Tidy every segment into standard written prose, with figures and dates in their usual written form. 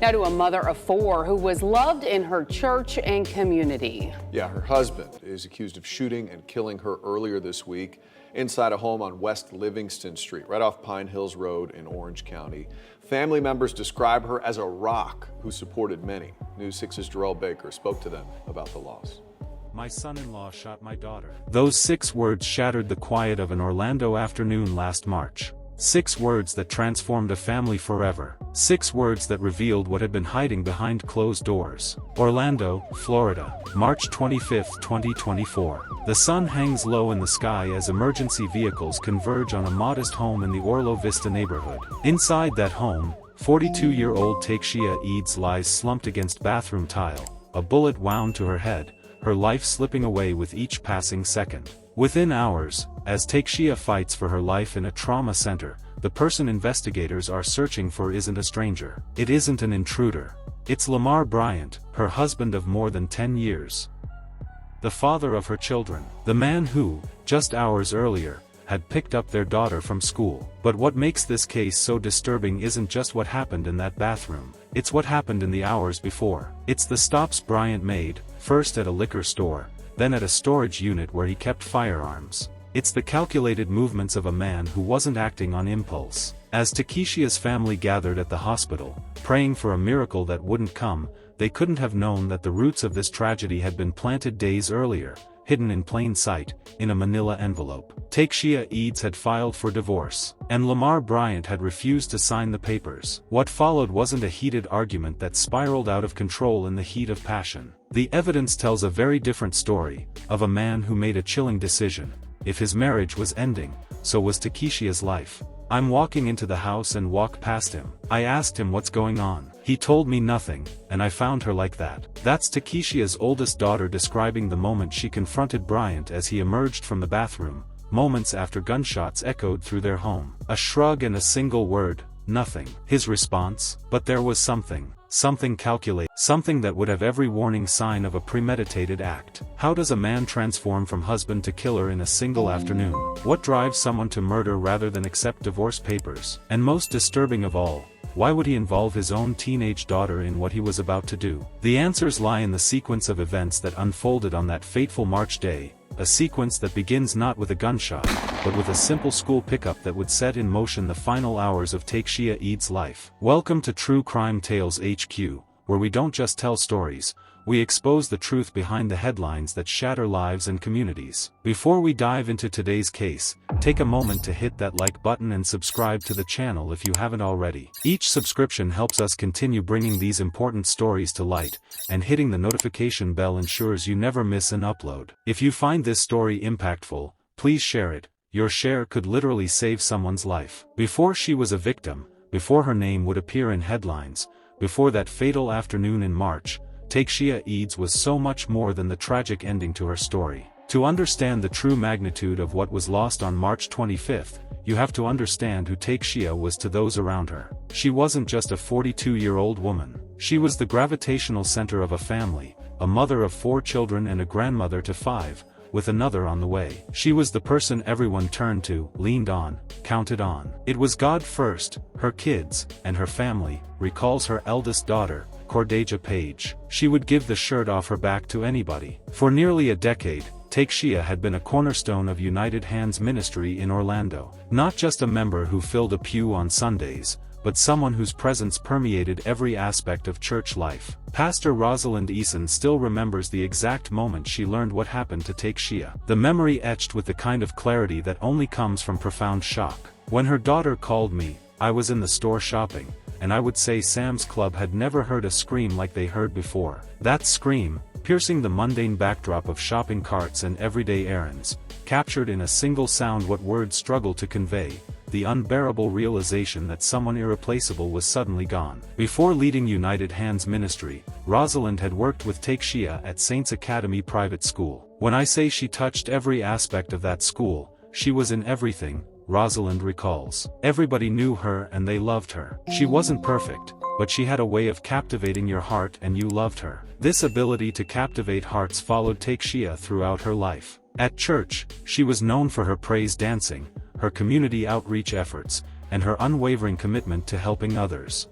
Now to a mother of 4 who was loved in her church and community. Yeah, her husband is accused of shooting and killing her earlier this week inside a home on West Livingston Street, right off Pine Hills Road in Orange County. Family members describe her as a rock who supported many. News 6's Jarrell Baker spoke to them about the loss. My son-in-law shot my daughter. Those 6 words shattered the quiet of an Orlando afternoon last March. 6 words that transformed a family forever. 6 words that revealed what had been hiding behind closed doors. Orlando, Florida, March 25, 2024. The sun hangs low in the sky as emergency vehicles converge on a modest home in the Orlo Vista neighborhood. Inside that home, 42-year-old Takeshia Eads lies slumped against bathroom tile, a bullet wound to her head, her life slipping away with each passing second. Within hours, as Takeshia fights for her life in a trauma center, the person investigators are searching for isn't a stranger. It isn't an intruder. It's Lamar Bryant, her husband of more than 10 years. The father of her children. The man who, just hours earlier, had picked up their daughter from school. But what makes this case so disturbing isn't just what happened in that bathroom. It's what happened in the hours before. It's the stops Bryant made, first at a liquor store, then at a storage unit where he kept firearms. It's the calculated movements of a man who wasn't acting on impulse. As Takeshia's family gathered at the hospital, praying for a miracle that wouldn't come, they couldn't have known that the roots of this tragedy had been planted days earlier, hidden in plain sight, in a manila envelope. Takeshia Eads had filed for divorce, and Lamar Bryant had refused to sign the papers. What followed wasn't a heated argument that spiraled out of control in the heat of passion. The evidence tells a very different story, of a man who made a chilling decision. If his marriage was ending, so was Takeshia's life. I'm walking into the house and walk past him. I asked him what's going on. He told me nothing, and I found her like that. That's Takeshia's oldest daughter describing the moment she confronted Bryant as he emerged from the bathroom, moments after gunshots echoed through their home. A shrug and a single word, nothing. His response, but there was something calculated, something that would have every warning sign of a premeditated act. How does a man transform from husband to killer in a single afternoon? What drives someone to murder rather than accept divorce papers? And most disturbing of all, why would he involve his own teenage daughter in what he was about to do? The answers lie in the sequence of events that unfolded on that fateful March day, a sequence that begins not with a gunshot, but with a simple school pickup that would set in motion the final hours of Takeshia Eads' life. Welcome to True Crime Tales HQ, where we don't just tell stories, we expose the truth behind the headlines that shatter lives and communities. Before we dive into today's case, take a moment to hit that like button and subscribe to the channel if you haven't already. Each subscription helps us continue bringing these important stories to light, and hitting the notification bell ensures you never miss an upload. If you find this story impactful, please share it. Your share could literally save someone's life. Before she was a victim, before her name would appear in headlines, before that fatal afternoon in March, Takeshia Eads was so much more than the tragic ending to her story. To understand the true magnitude of what was lost on March 25th, you have to understand who Takeshia was to those around her. She wasn't just a 42-year-old woman. She was the gravitational center of a family, a mother of 4 children and a grandmother to 5, with another on the way. She was the person everyone turned to, leaned on, counted on. It was God first, her kids, and her family, recalls her eldest daughter, Cordeja Page. She would give the shirt off her back to anybody. For nearly a decade, Takeshia had been a cornerstone of United Hands ministry in Orlando. Not just a member who filled a pew on Sundays, but someone whose presence permeated every aspect of church life. Pastor Rosalind Eason still remembers the exact moment she learned what happened to Takeshia. The memory etched with the kind of clarity that only comes from profound shock. When her daughter called me, I was in the store shopping, and I would say Sam's Club had never heard a scream like they heard before. That scream, piercing the mundane backdrop of shopping carts and everyday errands, captured in a single sound what words struggle to convey: the unbearable realization that someone irreplaceable was suddenly gone. Before leading United Hands Ministry, Rosalind had worked with Takeshia at Saints Academy Private School. When I say she touched every aspect of that school, she was in everything, Rosalind recalls. Everybody knew her and they loved her. She wasn't perfect, but she had a way of captivating your heart and you loved her. This ability to captivate hearts followed Takeshia throughout her life. At church, she was known for her praise dancing, her community outreach efforts, and her unwavering commitment to helping others.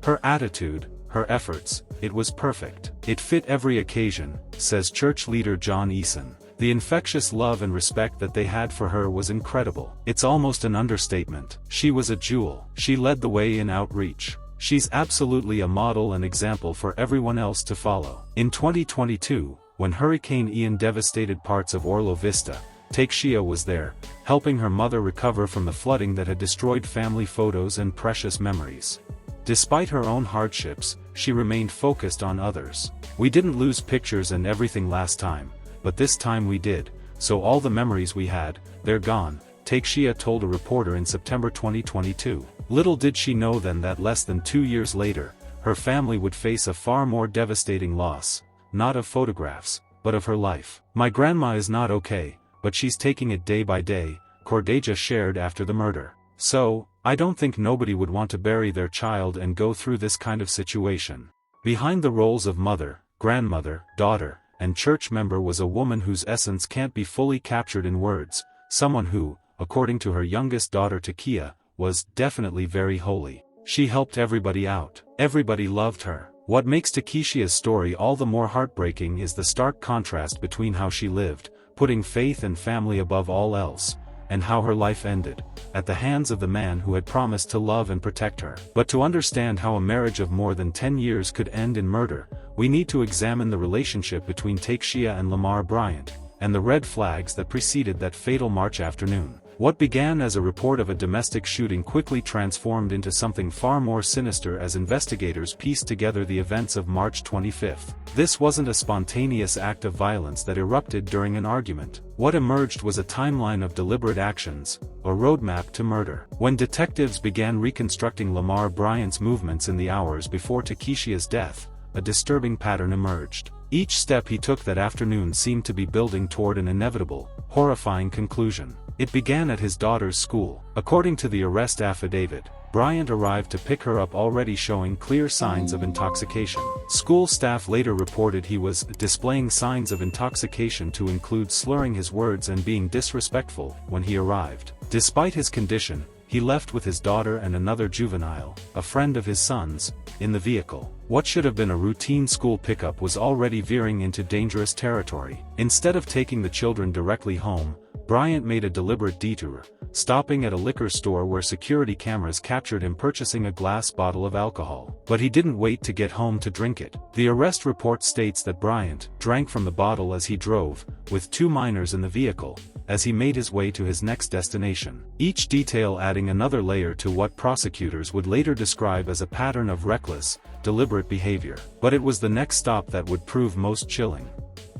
Her attitude, her efforts, it was perfect. It fit every occasion, says church leader John Eason. The infectious love and respect that they had for her was incredible. It's almost an understatement. She was a jewel. She led the way in outreach. She's absolutely a model and example for everyone else to follow. In 2022, when Hurricane Ian devastated parts of Orlo Vista, Takeshia was there, helping her mother recover from the flooding that had destroyed family photos and precious memories. Despite her own hardships, she remained focused on others. "We didn't lose pictures and everything last time, but this time we did, so all the memories we had, they're gone," Takeshia told a reporter in September 2022. Little did she know then that less than 2 years later, her family would face a far more devastating loss, not of photographs, but of her life. "My grandma is not okay, but she's taking it day by day," Cordeja shared after the murder. "So, I don't think nobody would want to bury their child and go through this kind of situation." Behind the roles of mother, grandmother, daughter, and church member was a woman whose essence can't be fully captured in words, someone who, according to her youngest daughter Takeshia, was definitely very holy. She helped everybody out. Everybody loved her. What makes Takeshia's story all the more heartbreaking is the stark contrast between how she lived, putting faith and family above all else, and how her life ended, at the hands of the man who had promised to love and protect her. But to understand how a marriage of more than 10 years could end in murder, we need to examine the relationship between Takeshia and Lamar Bryant, and the red flags that preceded that fatal March afternoon. What began as a report of a domestic shooting quickly transformed into something far more sinister as investigators pieced together the events of March 25. This wasn't a spontaneous act of violence that erupted during an argument. What emerged was a timeline of deliberate actions, a roadmap to murder. When detectives began reconstructing Lamar Bryant's movements in the hours before Takeshia's death, a disturbing pattern emerged. Each step he took that afternoon seemed to be building toward an inevitable, horrifying conclusion. It began at his daughter's school. According to the arrest affidavit, Bryant arrived to pick her up already showing clear signs of intoxication. School staff later reported he was displaying signs of intoxication to include slurring his words and being disrespectful when he arrived. Despite his condition, he left with his daughter and another juvenile, a friend of his son's, in the vehicle. What should have been a routine school pickup was already veering into dangerous territory. Instead of taking the children directly home, Bryant made a deliberate detour, stopping at a liquor store where security cameras captured him purchasing a glass bottle of alcohol. But he didn't wait to get home to drink it. The arrest report states that Bryant drank from the bottle as he drove, with 2 minors in the vehicle, as he made his way to his next destination. Each detail adding another layer to what prosecutors would later describe as a pattern of reckless, deliberate behavior. But it was the next stop that would prove most chilling.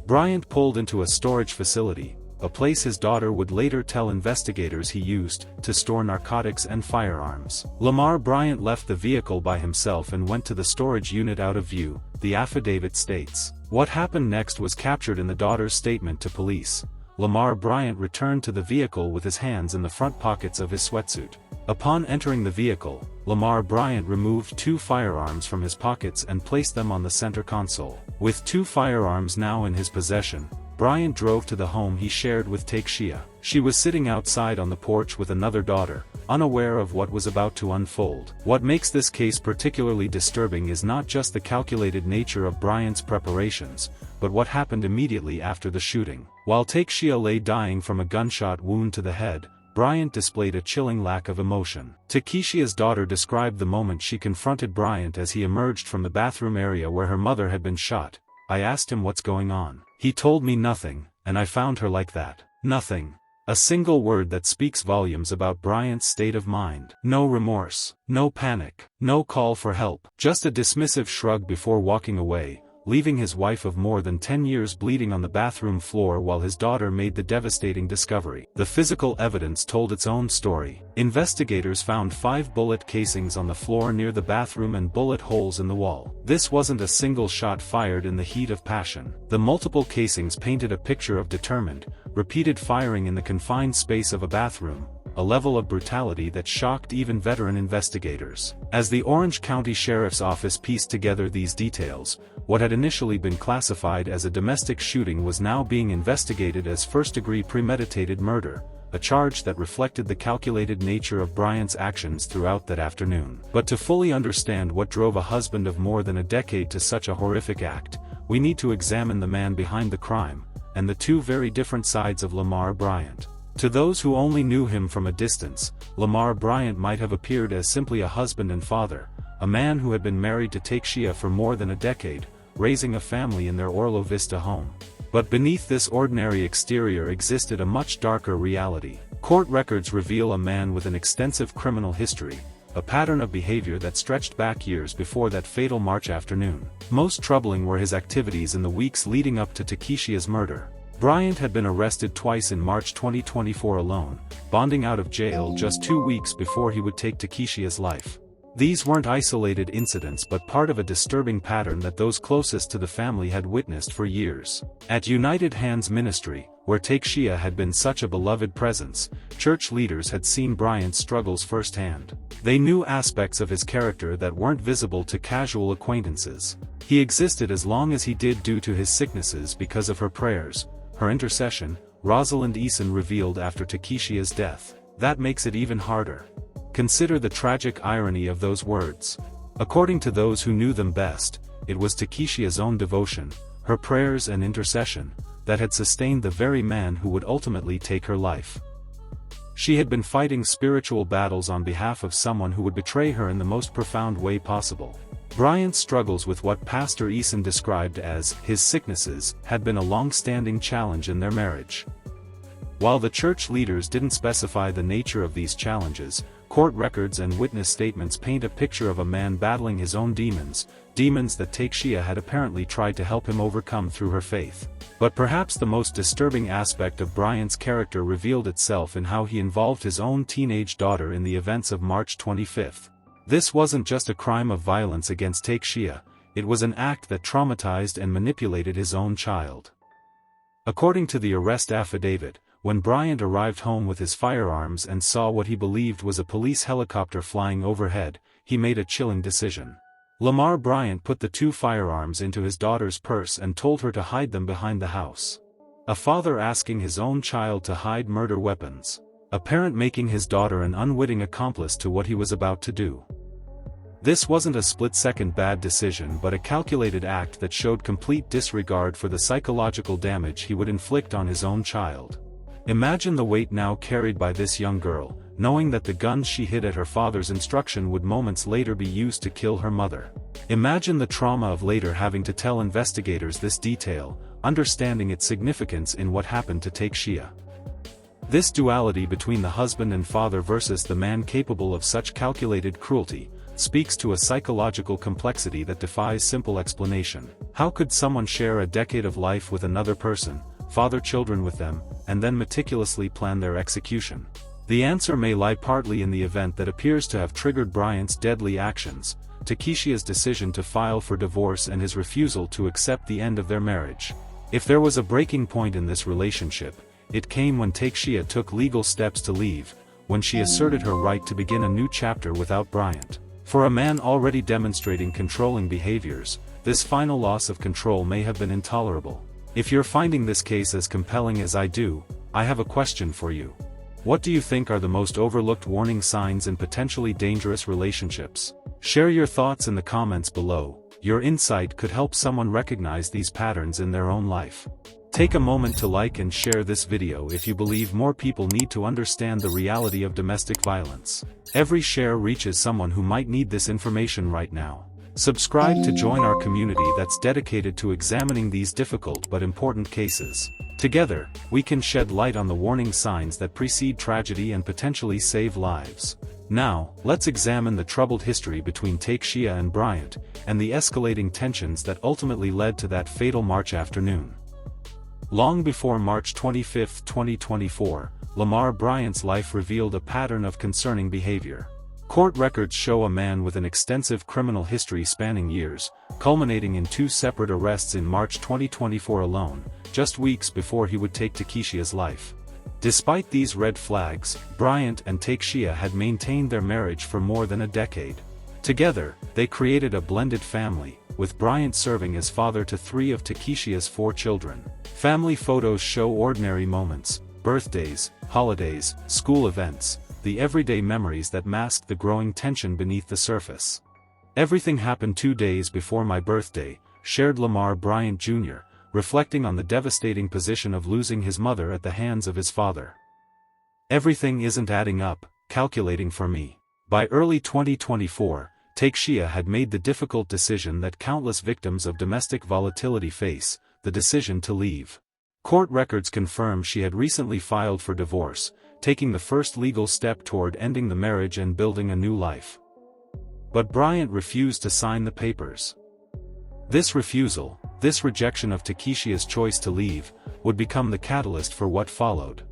Bryant pulled into a storage facility, a place his daughter would later tell investigators he used to store narcotics and firearms. Lamar Bryant left the vehicle by himself and went to the storage unit out of view, the affidavit states. What happened next was captured in the daughter's statement to police. Lamar Bryant returned to the vehicle with his hands in the front pockets of his sweatsuit. Upon entering the vehicle, Lamar Bryant removed 2 firearms from his pockets and placed them on the center console. With 2 firearms now in his possession, Bryant drove to the home he shared with Takeshia. She was sitting outside on the porch with another daughter, unaware of what was about to unfold. What makes this case particularly disturbing is not just the calculated nature of Bryant's preparations, but what happened immediately after the shooting. While Takeshia lay dying from a gunshot wound to the head, Bryant displayed a chilling lack of emotion. Takeshia's daughter described the moment she confronted Bryant as he emerged from the bathroom area where her mother had been shot. "I asked him what's going on. He told me nothing, and I found her like that. Nothing." A single word that speaks volumes about Bryant's state of mind. No remorse, no panic, no call for help, just a dismissive shrug before walking away, leaving his wife of more than 10 years bleeding on the bathroom floor while his daughter made the devastating discovery. The physical evidence told its own story. Investigators found 5 bullet casings on the floor near the bathroom and bullet holes in the wall. This wasn't a single shot fired in the heat of passion. The multiple casings painted a picture of determined, repeated firing in the confined space of a bathroom, a level of brutality that shocked even veteran investigators. As the Orange County Sheriff's Office pieced together these details, what had initially been classified as a domestic shooting was now being investigated as first-degree premeditated murder, a charge that reflected the calculated nature of Bryant's actions throughout that afternoon. But to fully understand what drove a husband of more than a decade to such a horrific act, we need to examine the man behind the crime, and the two very different sides of Lamar Bryant. To those who only knew him from a distance, Lamar Bryant might have appeared as simply a husband and father, a man who had been married to Takeshia for more than a decade, raising a family in their Orlo Vista home. But beneath this ordinary exterior existed a much darker reality. Court records reveal a man with an extensive criminal history, a pattern of behavior that stretched back years before that fatal March afternoon. Most troubling were his activities in the weeks leading up to Takeshia's murder. Bryant had been arrested twice in March 2024 alone, bonding out of jail just 2 weeks before he would take Takeshia's life. These weren't isolated incidents but part of a disturbing pattern that those closest to the family had witnessed for years. At United Hands Ministry, where Takeshia had been such a beloved presence, church leaders had seen Bryant's struggles firsthand. They knew aspects of his character that weren't visible to casual acquaintances. He existed as long as he did due to his sicknesses because of her prayers, her intercession, Rosalind Eason revealed after Takeshia's death. That makes it even harder. Consider the tragic irony of those words. According to those who knew them best, it was Takeshia's own devotion, her prayers and intercession, that had sustained the very man who would ultimately take her life. She had been fighting spiritual battles on behalf of someone who would betray her in the most profound way possible. Bryant's struggles with what Pastor Eason described as his sicknesses had been a long-standing challenge in their marriage. While the church leaders didn't specify the nature of these challenges, court records and witness statements paint a picture of a man battling his own demons, demons that Takeshia had apparently tried to help him overcome through her faith. But perhaps the most disturbing aspect of Bryant's character revealed itself in how he involved his own teenage daughter in the events of March 25. This wasn't just a crime of violence against Takeshia, it was an act that traumatized and manipulated his own child. According to the arrest affidavit, when Bryant arrived home with his firearms and saw what he believed was a police helicopter flying overhead, he made a chilling decision. Lamar Bryant put the 2 firearms into his daughter's purse and told her to hide them behind the house. A father asking his own child to hide murder weapons. A parent making his daughter an unwitting accomplice to what he was about to do. This wasn't a split-second bad decision but a calculated act that showed complete disregard for the psychological damage he would inflict on his own child. Imagine the weight now carried by this young girl, knowing that the gun she hid at her father's instruction would moments later be used to kill her mother. Imagine the trauma of later having to tell investigators this detail, understanding its significance in what happened to Takeshia. This duality between the husband and father versus the man capable of such calculated cruelty, speaks to a psychological complexity that defies simple explanation. How could someone share a decade of life with another person, father children with them, and then meticulously plan their execution? The answer may lie partly in the event that appears to have triggered Bryant's deadly actions, Takeshia's decision to file for divorce and his refusal to accept the end of their marriage. If there was a breaking point in this relationship, it came when Takeshia took legal steps to leave, when she asserted her right to begin a new chapter without Bryant. For a man already demonstrating controlling behaviors, this final loss of control may have been intolerable. If you're finding this case as compelling as I do, I have a question for you. What do you think are the most overlooked warning signs in potentially dangerous relationships? Share your thoughts in the comments below. Your insight could help someone recognize these patterns in their own life. Take a moment to like and share this video if you believe more people need to understand the reality of domestic violence. Every share reaches someone who might need this information right now. Subscribe to join our community that's dedicated to examining these difficult but important cases. Together, we can shed light on the warning signs that precede tragedy and potentially save lives. Now, let's examine the troubled history between Takeshia and Bryant, and the escalating tensions that ultimately led to that fatal March afternoon. Long before March 25, 2024, Lamar Bryant's life revealed a pattern of concerning behavior. Court records show a man with an extensive criminal history spanning years, culminating in 2 separate arrests in March 2024 alone, just weeks before he would take Takeshia's life. Despite these red flags, Bryant and Takeshia had maintained their marriage for more than a decade. Together, they created a blended family, with Bryant serving as father to 3 of Takeshia's 4 children. Family photos show ordinary moments, birthdays, holidays, school events, the everyday memories that masked the growing tension beneath the surface. "Everything happened 2 days before my birthday," shared Lamar Bryant Jr., reflecting on the devastating position of losing his mother at the hands of his father. "Everything isn't adding up, calculating for me." By early 2024, Takeshia had made the difficult decision that countless victims of domestic volatility face, the decision to leave. Court records confirm she had recently filed for divorce, taking the first legal step toward ending the marriage and building a new life. But Bryant refused to sign the papers. This refusal, this rejection of Takeshia's choice to leave, would become the catalyst for what followed.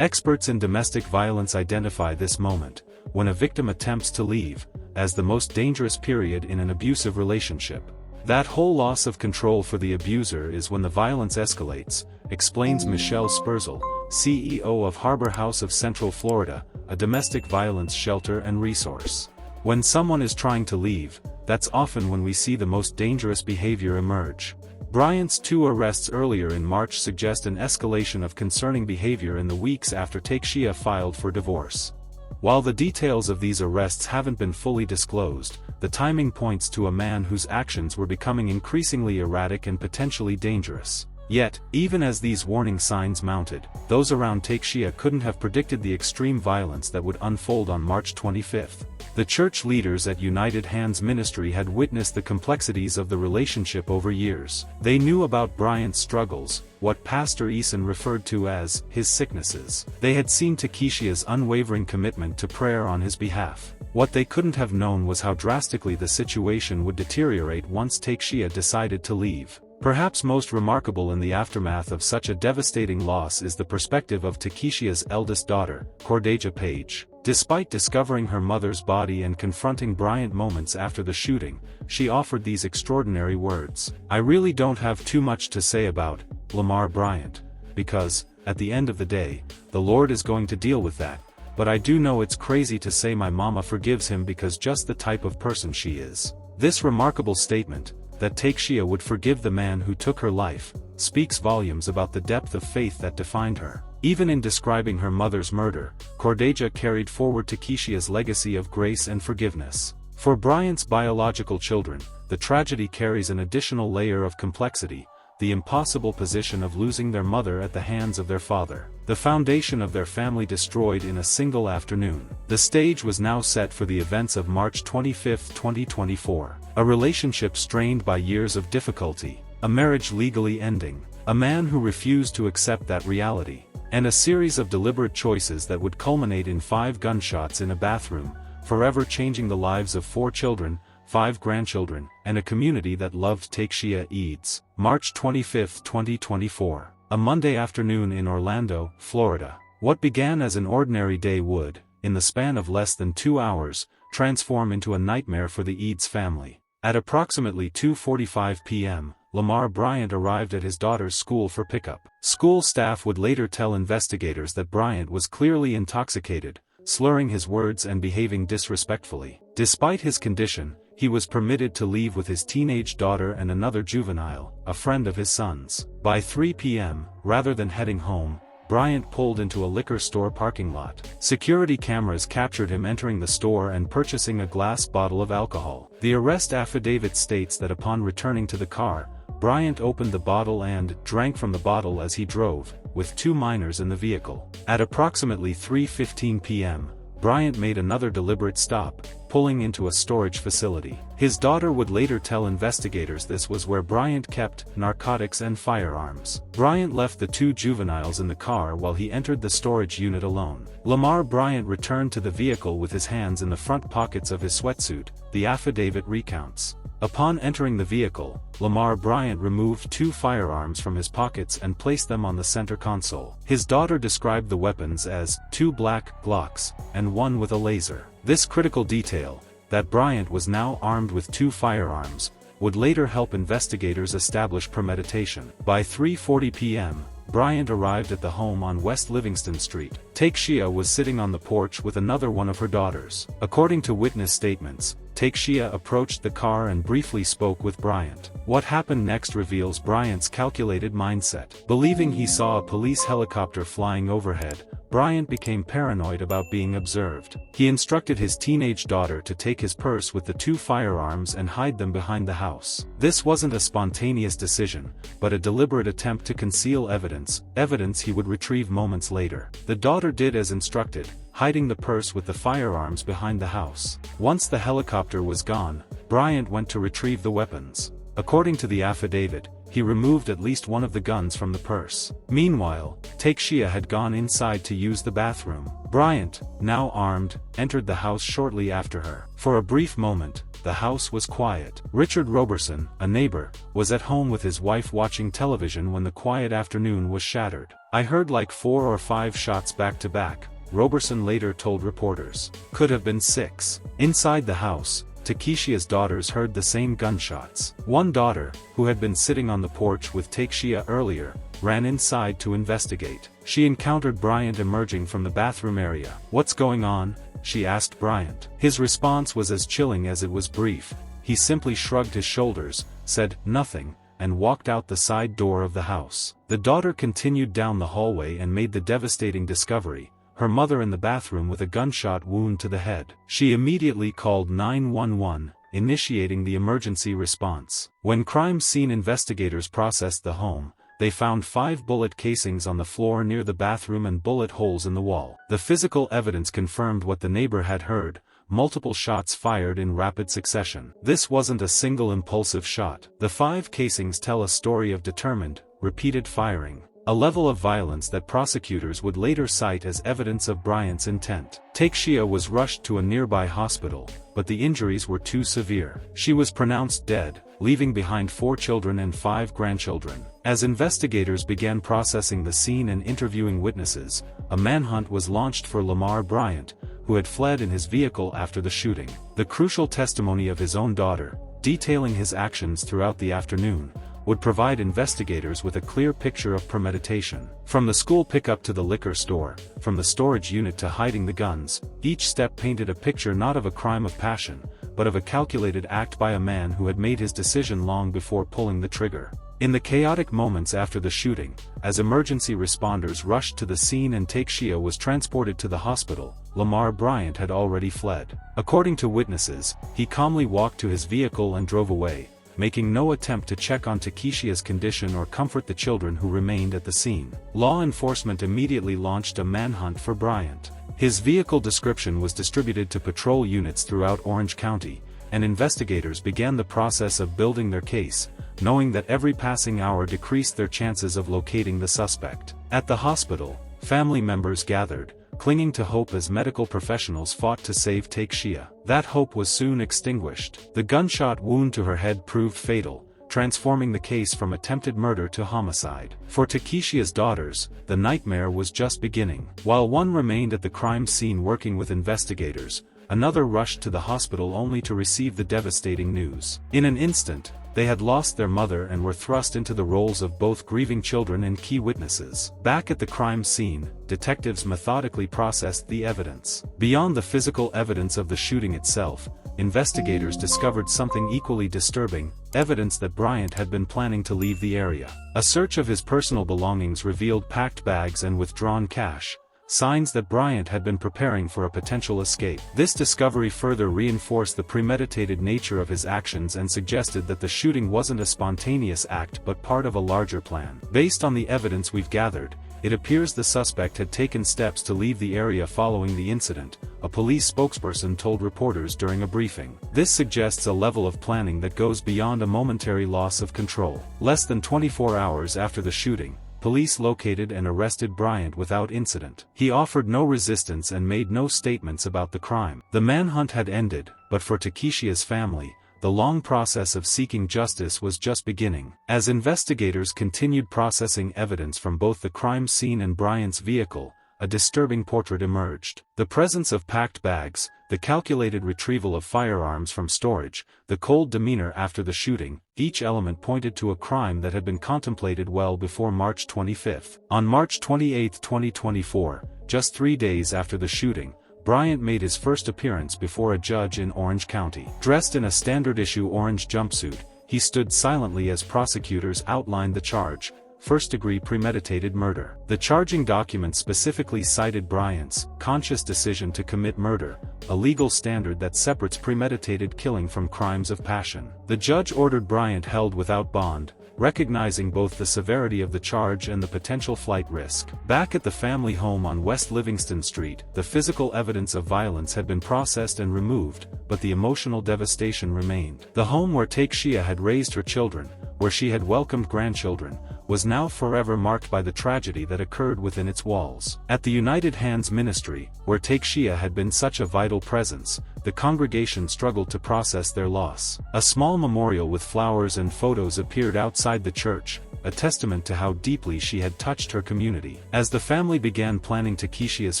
Experts in domestic violence identify this moment, when a victim attempts to leave, as the most dangerous period in an abusive relationship. That whole loss of control for the abuser is when the violence escalates, explains Michelle Spurzl, CEO of Harbor House of Central Florida, a domestic violence shelter and resource. When someone is trying to leave, that's often when we see the most dangerous behavior emerge. Bryant's 2 arrests earlier in March suggest an escalation of concerning behavior in the weeks after Takeshia filed for divorce. While the details of these arrests haven't been fully disclosed, the timing points to a man whose actions were becoming increasingly erratic and potentially dangerous. Yet, even as these warning signs mounted, those around Takeshia couldn't have predicted the extreme violence that would unfold on March 25. The church leaders at United Hands Ministry had witnessed the complexities of the relationship over years. They knew about Bryant's struggles, what Pastor Eason referred to as his sicknesses. They had seen Takeshia's unwavering commitment to prayer on his behalf. What they couldn't have known was how drastically the situation would deteriorate once Takeshia decided to leave. Perhaps most remarkable in the aftermath of such a devastating loss is the perspective of Takeshia's eldest daughter, Cordeja Page. Despite discovering her mother's body and confronting Bryant moments after the shooting, she offered these extraordinary words. "I really don't have too much to say about Lamar Bryant, because, at the end of the day, the Lord is going to deal with that, but I do know it's crazy to say my mama forgives him because just the type of person she is." This remarkable statement, that Takeshia would forgive the man who took her life, speaks volumes about the depth of faith that defined her. Even in describing her mother's murder, Cordeja carried forward Takeshia's legacy of grace and forgiveness. For Bryant's biological children, the tragedy carries an additional layer of complexity, the impossible position of losing their mother at the hands of their father. The foundation of their family destroyed in a single afternoon. The stage was now set for the events of March 25, 2024. A relationship strained by years of difficulty, a marriage legally ending, a man who refused to accept that reality, and a series of deliberate choices that would culminate in 5 gunshots in a bathroom, forever changing the lives of 4 children, 5 grandchildren, and a community that loved Takeshia Eads. March 25, 2024. A Monday afternoon in Orlando, Florida. What began as an ordinary day would, in the span of less than 2 hours, transform into a nightmare for the Eads family. At approximately 2:45 p.m., Lamar Bryant arrived at his daughter's school for pickup. School staff would later tell investigators that Bryant was clearly intoxicated, slurring his words and behaving disrespectfully. Despite his condition, he was permitted to leave with his teenage daughter and another juvenile, a friend of his son's. By 3 p.m., rather than heading home, Bryant pulled into a liquor store parking lot. Security cameras captured him entering the store and purchasing a glass bottle of alcohol. The arrest affidavit states that upon returning to the car, Bryant opened the bottle and drank from the bottle as he drove, with 2 minors in the vehicle. At approximately 3:15 p.m., Bryant made another deliberate stop, pulling into a storage facility. His daughter would later tell investigators this was where Bryant kept narcotics and firearms. Bryant left the 2 juveniles in the car while he entered the storage unit alone. Lamar Bryant returned to the vehicle with his hands in the front pockets of his sweatsuit, the affidavit recounts. Upon entering the vehicle, Lamar Bryant removed 2 firearms from his pockets and placed them on the center console. His daughter described the weapons as 2 black Glocks, and 1 with a laser. This critical detail, that Bryant was now armed with 2 firearms, would later help investigators establish premeditation. By 3:40 p.m., Bryant arrived at the home on West Livingston Street. Takeshia was sitting on the porch with another one of her daughters. According to witness statements, Takeshia approached the car and briefly spoke with Bryant. What happened next reveals Bryant's calculated mindset. Believing he saw a police helicopter flying overhead, Bryant became paranoid about being observed. He instructed his teenage daughter to take his purse with the 2 firearms and hide them behind the house. This wasn't a spontaneous decision, but a deliberate attempt to conceal evidence he would retrieve moments later. The daughter did as instructed, hiding the purse with the firearms behind the house. Once the helicopter was gone, Bryant went to retrieve the weapons. According to the affidavit, he removed at least one of the guns from the purse. Meanwhile, Takeshia had gone inside to use the bathroom. Bryant, now armed, entered the house shortly after her. For a brief moment, the house was quiet. Richard Roberson, a neighbor, was at home with his wife watching television when the quiet afternoon was shattered. "I heard like 4 or 5 shots back to back," Roberson later told reporters. "Could have been 6. Inside the house, Takeshia's daughters heard the same gunshots. One daughter, who had been sitting on the porch with Takeshia earlier, ran inside to investigate. She encountered Bryant emerging from the bathroom area. "What's going on?" she asked Bryant. His response was as chilling as it was brief. He simply shrugged his shoulders, said nothing, and walked out the side door of the house. The daughter continued down the hallway and made the devastating discovery: her mother in the bathroom with a gunshot wound to the head. She immediately called 911, initiating the emergency response. When crime scene investigators processed the home, they found 5 bullet casings on the floor near the bathroom and bullet holes in the wall. The physical evidence confirmed what the neighbor had heard: multiple shots fired in rapid succession. This wasn't a single impulsive shot. The 5 casings tell a story of determined, repeated firing, a level of violence that prosecutors would later cite as evidence of Bryant's intent. Takeshia was rushed to a nearby hospital, but the injuries were too severe. She was pronounced dead, leaving behind 4 children and 5 grandchildren. As investigators began processing the scene and interviewing witnesses, a manhunt was launched for Lamar Bryant, who had fled in his vehicle after the shooting. The crucial testimony of his own daughter, detailing his actions throughout the afternoon, would provide investigators with a clear picture of premeditation. From the school pickup to the liquor store, from the storage unit to hiding the guns, each step painted a picture not of a crime of passion, but of a calculated act by a man who had made his decision long before pulling the trigger. In the chaotic moments after the shooting, as emergency responders rushed to the scene and Takeshia was transported to the hospital, Lamar Bryant had already fled. According to witnesses, he calmly walked to his vehicle and drove away, making no attempt to check on Takeshia's condition or comfort the children who remained at the scene. Law enforcement immediately launched a manhunt for Bryant. His vehicle description was distributed to patrol units throughout Orange County, and investigators began the process of building their case, knowing that every passing hour decreased their chances of locating the suspect. At the hospital, family members gathered, clinging to hope as medical professionals fought to save Takeshia. That hope was soon extinguished. The gunshot wound to her head proved fatal, transforming the case from attempted murder to homicide. For Takeshia's daughters, the nightmare was just beginning. While one remained at the crime scene working with investigators, another rushed to the hospital only to receive the devastating news. In an instant, they had lost their mother and were thrust into the roles of both grieving children and key witnesses. Back at the crime scene, detectives methodically processed the evidence. Beyond the physical evidence of the shooting itself, investigators discovered something equally disturbing: evidence that Bryant had been planning to leave the area. A search of his personal belongings revealed packed bags and withdrawn cash, signs that Bryant had been preparing for a potential escape. This discovery further reinforced the premeditated nature of his actions and suggested that the shooting wasn't a spontaneous act but part of a larger plan. Based on the evidence we've gathered, it appears the suspect had taken steps to leave the area following the incident, a police spokesperson told reporters during a briefing. This suggests a level of planning that goes beyond a momentary loss of control. Less than 24 hours after the shooting, police located and arrested Bryant without incident. He offered no resistance and made no statements about the crime. The manhunt had ended, but for Takeshia's family, the long process of seeking justice was just beginning. As investigators continued processing evidence from both the crime scene and Bryant's vehicle, a disturbing portrait emerged. The presence of packed bags, the calculated retrieval of firearms from storage, the cold demeanor after the shooting, each element pointed to a crime that had been contemplated well before March 25. On March 28, 2024, just 3 days after the shooting, Bryant made his first appearance before a judge in Orange County. Dressed in a standard-issue orange jumpsuit, he stood silently as prosecutors outlined the charge: first-degree premeditated murder. The charging document specifically cited Bryant's conscious decision to commit murder, a legal standard that separates premeditated killing from crimes of passion. The judge ordered Bryant held without bond, recognizing both the severity of the charge and the potential flight risk. Back at the family home on West Livingston Street, the physical evidence of violence had been processed and removed, but the emotional devastation remained. The home where Takeshia had raised her children, where she had welcomed grandchildren, was now forever marked by the tragedy that occurred within its walls. At the United Hands Ministry, where Takeshia had been such a vital presence, the congregation struggled to process their loss. A small memorial with flowers and photos appeared outside the church, a testament to how deeply she had touched her community. As the family began planning Takeshia's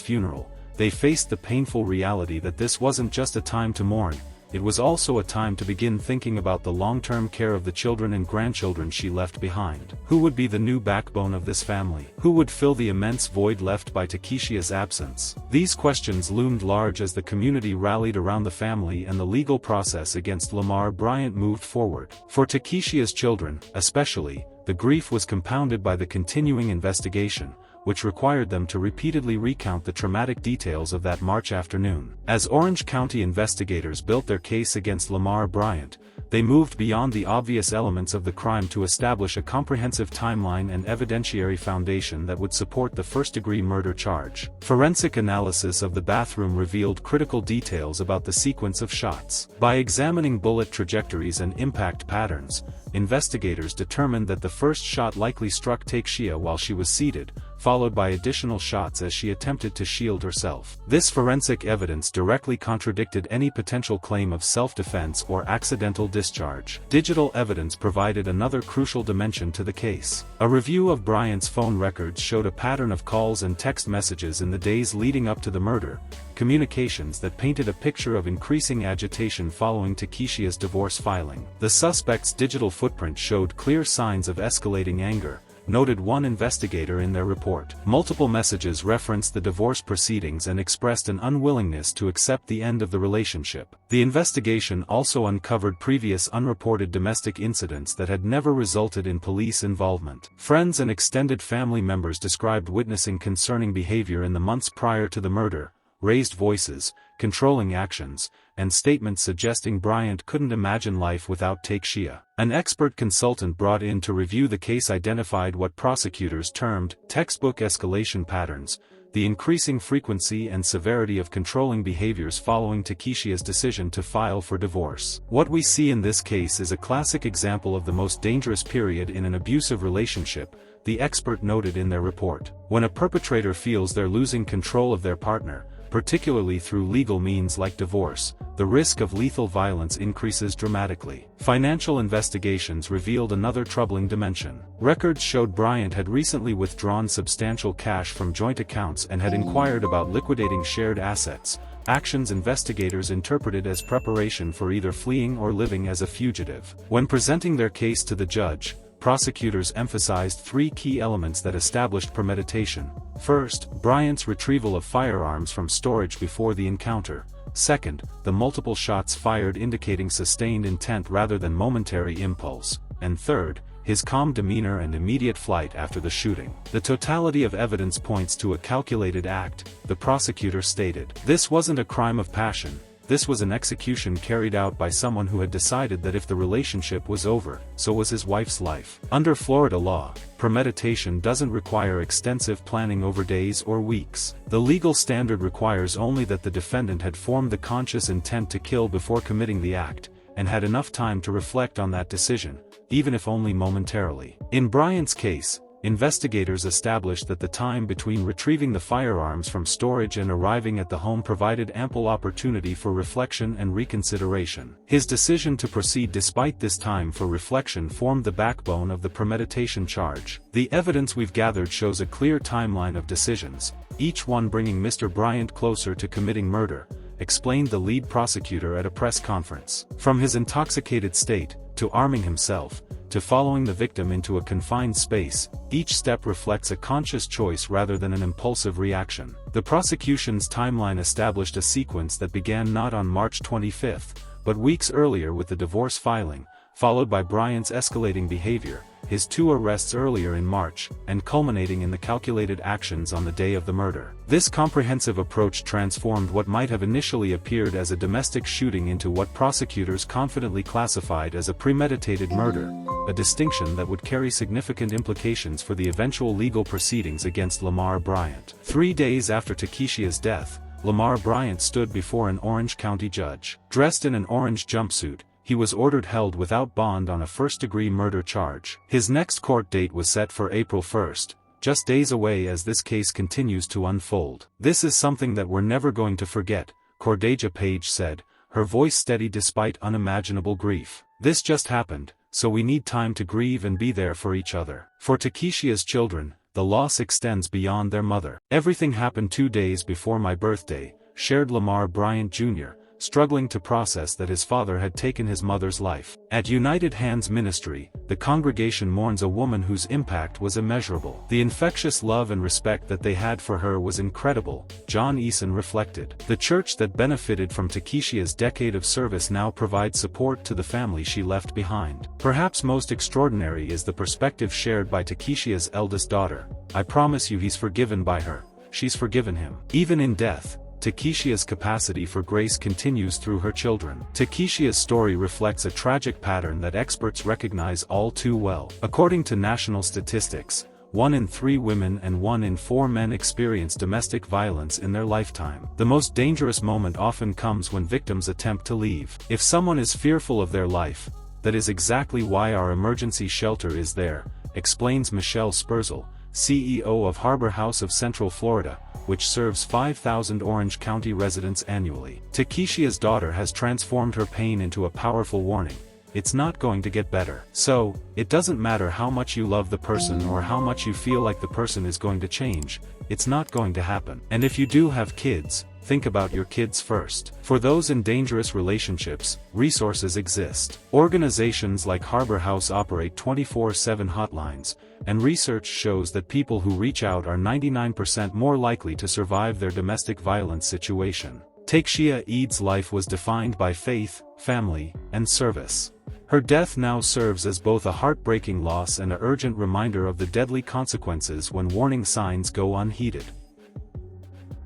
funeral, they faced the painful reality that this wasn't just a time to mourn, it was also a time to begin thinking about the long-term care of the children and grandchildren she left behind. Who would be the new backbone of this family? Who would fill the immense void left by Takeshia's absence? These questions loomed large as the community rallied around the family and the legal process against Lamar Bryant moved forward. For Takeshia's children, especially, the grief was compounded by the continuing investigation, which required them to repeatedly recount the traumatic details of that March afternoon. As Orange County investigators built their case against Lamar Bryant, they moved beyond the obvious elements of the crime to establish a comprehensive timeline and evidentiary foundation that would support the first-degree murder charge. Forensic analysis of the bathroom revealed critical details about the sequence of shots. By examining bullet trajectories and impact patterns, investigators determined that the first shot likely struck Takeshia while she was seated, followed by additional shots as she attempted to shield herself. This forensic evidence directly contradicted any potential claim of self-defense or accidental discharge. Digital evidence provided another crucial dimension to the case. A review of Bryant's phone records showed a pattern of calls and text messages in the days leading up to the murder, communications that painted a picture of increasing agitation following Takeshia's divorce filing. The suspect's digital footprint showed clear signs of escalating anger, noted one investigator in their report. Multiple messages referenced the divorce proceedings and expressed an unwillingness to accept the end of the relationship. The investigation also uncovered previous unreported domestic incidents that had never resulted in police involvement. Friends and extended family members described witnessing concerning behavior in the months prior to the murder, raised voices, controlling actions, and statements suggesting Bryant couldn't imagine life without Takeshia. An expert consultant brought in to review the case identified what prosecutors termed textbook escalation patterns, the increasing frequency and severity of controlling behaviors following Takeshia's decision to file for divorce. What we see in this case is a classic example of the most dangerous period in an abusive relationship, the expert noted in their report. When a perpetrator feels they're losing control of their partner, particularly through legal means like divorce, the risk of lethal violence increases dramatically. Financial investigations revealed another troubling dimension. Records showed Bryant had recently withdrawn substantial cash from joint accounts and had inquired about liquidating shared assets, actions investigators interpreted as preparation for either fleeing or living as a fugitive. When presenting their case to the judge, prosecutors emphasized three key elements that established premeditation. First, Bryant's retrieval of firearms from storage before the encounter. Second, the multiple shots fired indicating sustained intent rather than momentary impulse. And third, his calm demeanor and immediate flight after the shooting. The totality of evidence points to a calculated act, the prosecutor stated. This wasn't a crime of passion. This was an execution carried out by someone who had decided that if the relationship was over, so was his wife's life. Under Florida law, premeditation doesn't require extensive planning over days or weeks. The legal standard requires only that the defendant had formed the conscious intent to kill before committing the act, and had enough time to reflect on that decision, even if only momentarily. In Bryant's case, investigators established that the time between retrieving the firearms from storage and arriving at the home provided ample opportunity for reflection and reconsideration. His decision to proceed despite this time for reflection formed the backbone of the premeditation charge. The evidence we've gathered shows a clear timeline of decisions, each one bringing Mr. Bryant closer to committing murder, explained the lead prosecutor at a press conference. From his intoxicated state, to arming himself, to following the victim into a confined space, each step reflects a conscious choice rather than an impulsive reaction. The prosecution's timeline established a sequence that began not on March 25, but weeks earlier with the divorce filing, followed by Bryant's escalating behavior, his 2 arrests earlier in March, and culminating in the calculated actions on the day of the murder. This comprehensive approach transformed what might have initially appeared as a domestic shooting into what prosecutors confidently classified as a premeditated murder, a distinction that would carry significant implications for the eventual legal proceedings against Lamar Bryant. 3 days after Takeshia's death, Lamar Bryant stood before an Orange County judge. Dressed in an orange jumpsuit, he was ordered held without bond on a first-degree murder charge. His next court date was set for April 1, just days away as this case continues to unfold. "This is something that we're never going to forget," Cordeja Page said, her voice steady despite unimaginable grief. "This just happened, so we need time to grieve and be there for each other. For Takeshia's children, the loss extends beyond their mother. Everything happened 2 days before my birthday," shared Lamar Bryant Jr., struggling to process that his father had taken his mother's life. At United Hands Ministry, the congregation mourns a woman whose impact was immeasurable. "The infectious love and respect that they had for her was incredible," John Eason reflected. "The church that benefited from Takeshia's decade of service now provides support to the family she left behind. Perhaps most extraordinary is the perspective shared by Takeshia's eldest daughter. I promise you he's forgiven by her, she's forgiven him. Even in death, Takeshia's capacity for grace continues through her children." Takeshia's story reflects a tragic pattern that experts recognize all too well. According to national statistics, 1 in 3 women and 1 in 4 men experience domestic violence in their lifetime. The most dangerous moment often comes when victims attempt to leave. "If someone is fearful of their life, that is exactly why our emergency shelter is there," explains Michelle Spurzl, CEO of Harbor House of Central Florida, which serves 5,000 Orange County residents annually. "Takeshia's daughter has transformed her pain into a powerful warning. It's not going to get better. So, it doesn't matter how much you love the person or how much you feel like the person is going to change, it's not going to happen. And if you do have kids, think about your kids first. For those in dangerous relationships, resources exist. Organizations like Harbor House operate 24/7 hotlines, and research shows that people who reach out are 99% more likely to survive their domestic violence situation. Takeshia Eads' life was defined by faith, family, and service. Her death now serves as both a heartbreaking loss and an urgent reminder of the deadly consequences when warning signs go unheeded.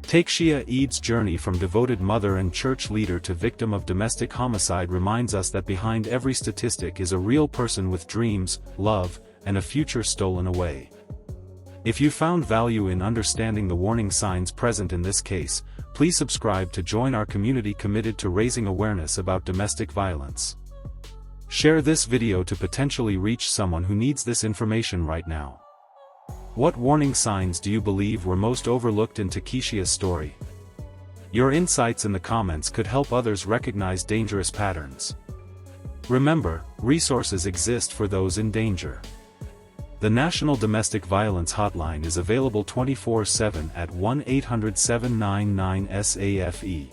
Takeshia Eads' journey from devoted mother and church leader to victim of domestic homicide reminds us that behind every statistic is a real person with dreams, love, and a future stolen away. If you found value in understanding the warning signs present in this case, please subscribe to join our community committed to raising awareness about domestic violence. Share this video to potentially reach someone who needs this information right now. What warning signs do you believe were most overlooked in Takeshia's story? Your insights in the comments could help others recognize dangerous patterns. Remember, resources exist for those in danger. The National Domestic Violence Hotline is available 24/7 at 1-800-799-SAFE.